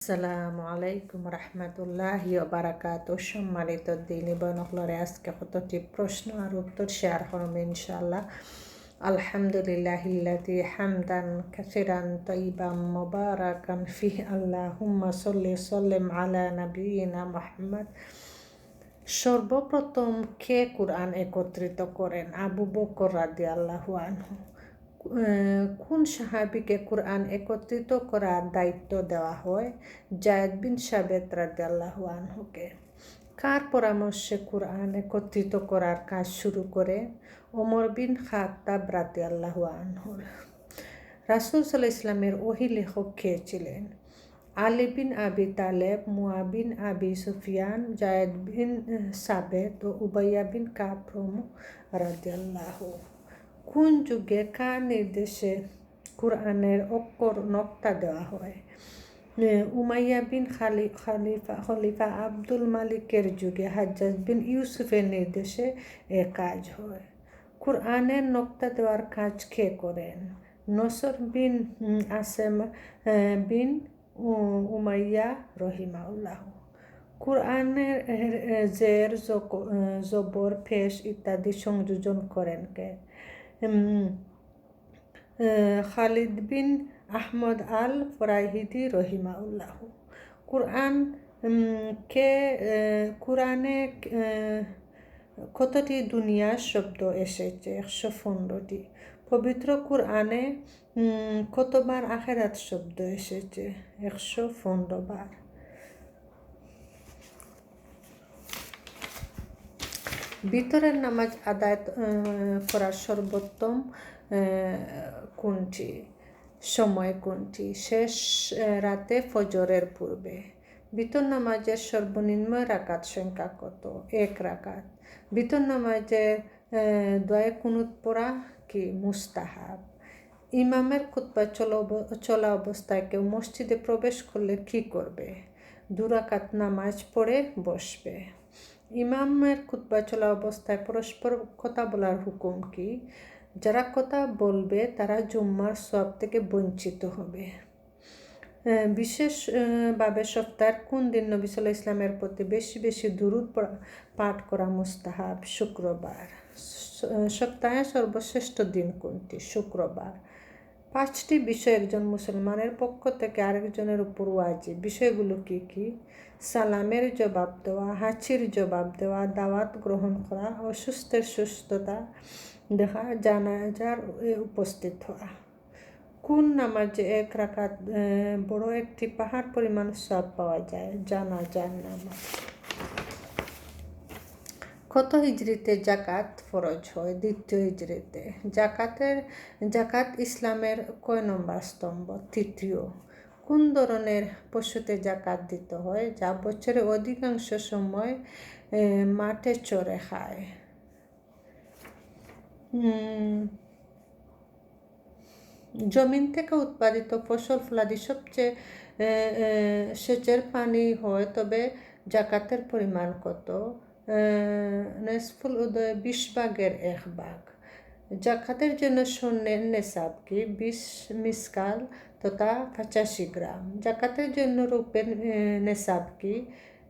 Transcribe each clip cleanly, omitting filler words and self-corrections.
আসসালামু আলাইকুম রহমতুল্লাহি ওয়া বারাকাতুহু। সম্মানিত দিনী বোনগুলোরে, আজকে কতটি প্রশ্ন আর উত্তর শেয়ার করব ইনশাআল্লাহ। আলহামদুলিল্লাহিল্লাযী হামদান কাসিরান তাইয়িবান মুবারাকান ফিহি আল্লাহুম্মা সাল্লি সাল্লিম আলা নাবিয়িনা মুহাম্মদ। সর্বপ্রথম কে কুরআন একত্রিত করেন? আবু বকর রাদিয়াল্লাহু আনহু। কোন সাহাবীকে কুরআন একত্রিত করার দায়িত্ব দেওয়া হয়? যায়েদ বিন সাবিত রাদিয়াল্লাহু আনহুকে। কার পরামর্শে কুরআন একত্রিত করার কাজ শুরু করে? ওমর বিন খাত্তাব রাদিয়াল্লাহু আনহু। রাসূল সাল্লাল্লাহু আলাইহি ওয়াসাল্লামের ওহী লেখক কে ছিলেন? আলী বিন আবি তালেব, মুয়া বিন আবি সুফিয়ান, জায়েদ বিন সাবিত ও উবাইয়া বিন কাব প্রমুখ রাদিয়াল্লাহু। কোন যুগে কার নির্দেশে কুরআনের অক্ষর নকতা দেওয়া হয়? উমাইয়া বিন খলিফা আব্দুল মালিকের যুগে হাজ্জাজ বিন ইউসুফের নির্দেশে এ কাজ হয়। কুরআনের নকতা দেওয়ার কাজ কে করেন? নসর বিন আসেম বিন উমাইয়া রহিমাহুল্লাহ। কুরআনের জের, জবর, পেশ ইত্যাদি সংযোজন করেন কে? খালিদ বিন আহমদ আল ফরাহিদি রহিমাউল্লাহ। কুরআনে কতটি দুনিয়া শব্দ এসেছে? 115টি। পবিত্র কুরআনে কতবার আখিরাত শব্দ এসেছে? 115 বার। ভিতরের নামাজ আদায় করার সর্বোত্তম কোনটি? সময় কোনটি? শেষ রাতে ফজরের পূর্বে। ভিতর নামাজের সর্বনিম্ন রাকাত সংখ্যা কত? 1 রাকাত। ভিতর নামাজের দোয়া কুনুত পড়া কি মুস্তাহাব? ইমামের খুতবা চলা অবস্থায় কেউ মসজিদে প্রবেশ করলে কি করবে? 2 রাকাত নামাজ পড়ে বসবে। ইমামের খুতবা চলা অবস্থায় পরস্পর কথা বলার হুকুম কি? যারা কথা বলবে তারা জুম্মার সওয়াব থেকে বঞ্চিত হবে। বিশেষভাবে সপ্তাহের কোন দিন নবী সাল্লাল্লাহু আলাইহি ওয়াসাল্লামের প্রতি বেশি বেশি দুরূদ পাঠ করা মুস্তাহাব? শুক্রবার। সপ্তাহের সর্বশ্রেষ্ঠ দিন কোনটি? শুক্রবার। 5টি বিষয় একজন মুসলমানের পক্ষ থেকে আরেকজনের উপর ওয়াজিব। বিষয়গুলো কি কি? সালামের জবাব দেওয়া, হাঁচির জবাব দেওয়া, দাওয়াত গ্রহণ করা, অসুস্থের সুস্থতা দেখা, জানাজার উপস্থিত হওয়া। কোন নামাজে 1 রাকাত বড় একটি পাহাড় পরিমাণ সওয়াব পাওয়া যায়? জানাজার নামাজ। কত হিজরিতে জাকাত ফরজ হয়? 2য় হিজরিতে। জাকাত ইসলামের কয় নম্বর স্তম্ভ? 3য়। কোন ধরনের পশুতে জাকাত দিতে হয়? যা বছরের অধিকাংশ সময় মাঠে চরে খায়। জমিন থেকে উৎপাদিত ফসল ফলাদি সবচেয়ে সেচের পানি হয়, তবে জাকাতের পরিমাণ কত? নেসফুল উদয় 20 ভাগের 1 ভাগ। জাকাতের জন্য স্বর্ণের নেসাব কি? 20 মিসকাল তথা 85 গ্রাম। জাকাতের জন্য রূপের নেসাব কি?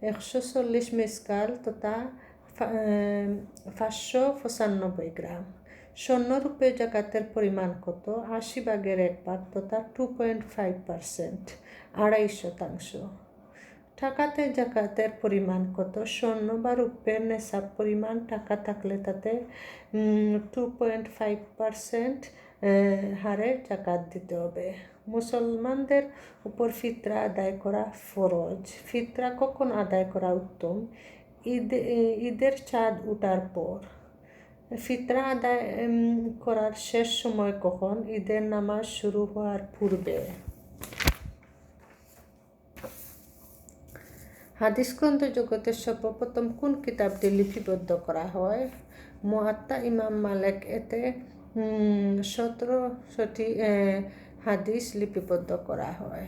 140 মিসকাল তথা 595 গ্রাম। স্বর্ণরূপে জাকাতের পরিমাণ কত? 80 ভাগের 1 ভাগ তথা 2.5%, 2.5%। টাকাতে জাকাতের পরিমাণ কত? স্বর্ণ বা রূপের নেসাব পরিমাণ টাকা থাকলে তাতে 2.5% হারে জাকাত দিতে হবে। মুসলমানদের উপর ফিতরা আদায় করা ফরজ। ফিতরা কখন আদায় করা উত্তম? ঈদের চাঁদ ওঠার পর। ফিতরা আদায় করার শেষ সময় কখন? ঈদের নামাজ শুরু হওয়ার পূর্বে। হাদিস গ্রন্থ জগতের সর্বপ্রথম কোন কিতাবটি লিপিবদ্ধ করা হয়? মুয়াত্তা ইমাম মালিক। এতে 17টি হাদিস লিপিবদ্ধ করা হয়।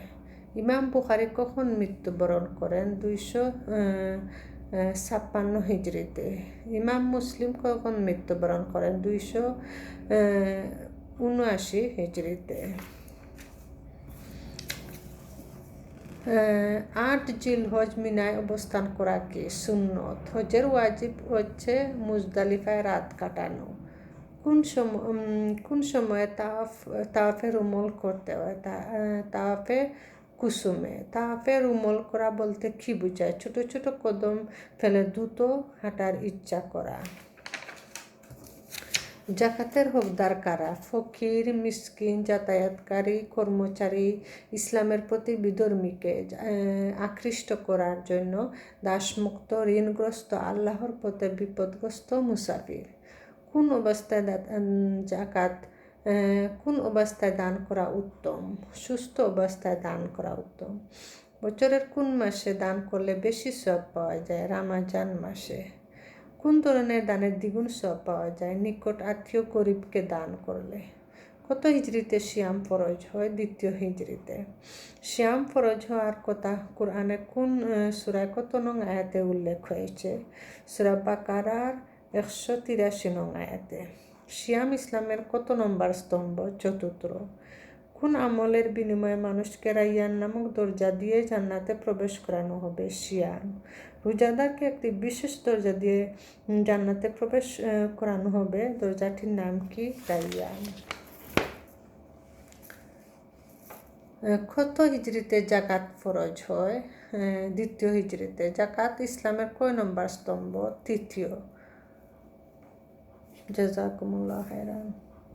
ইমাম বুখারী কখন মৃত্যুবরণ করেন? 256 হিজরিতে। ইমাম মুসলিম কখন মৃত্যুবরণ করেন? 279 হিজরিতে। 8 জিলহজ মিনায় অবস্থান করা কি সুন্নত। হজের ওয়াজিব হচ্ছে মুজদালিফায় রাত কাটানো। কোন সময়ে তাওয়াফে রুমল করতে হয়? তাওয়াফে কুসুমে। তাওয়াফে রুমল করা বলতে কি বোঝায়? ছোট ছোট কদম ফেলে দ্রুত হাঁটার ইচ্ছা করা। জাকাতের হকদার কারা? ফকির, মিসকিন, যাতায়াতকারী, কর্মচারী। ইসলামের প্রতি বিধর্মীকে আকৃষ্ট করার জন্য দাসমুক্ত, ঋণগ্রস্ত, আল্লাহর পথে বিপদগ্রস্ত, মুসাফির। কোন অবস্থায় দান করা উত্তম? সুস্থ অবস্থায় দান করা উত্তম। বছরের কোন মাসে দান করলে বেশি সওয়াব পাওয়া যায়? রমজান মাসে। কোন ধরনের দানের দ্বিগুণ সওয়াব পাওয়া যায়? নিকট আত্মীয় গরিবকে দান করলে। কত হিজরিতে সিয়াম ফরজ হয়? 2য় হিজরিতে। সিয়াম ফরজ হওয়ার কথা কোরআনের কোন সূরায় কত নং আয়াতে উল্লেখ হয়েছে? সূরা বাকারার 183 নং আয়াতে। সিয়াম ইসলামের কত নম্বর স্তম্ভ? 4র্থ। কোন আমলের বিনিময়ে মানুষকে রাইয়ান নামক দরজা দিয়ে জান্নাতে প্রবেশ করানো হবে? সিয়াম। রোজাদারকে একটি বিশেষ দরজা দিয়ে জান্নাতে প্রবেশ করানো হবে, দরজাটির নাম কি? রাইয়ান। কত হিজরিতে জাকাত ফরজ হয়? 2য় হিজরিতে। জাকাত ইসলামের কয় নম্বর স্তম্ভ? 3য়। জাযাকুমুল্লাহ খাইরান।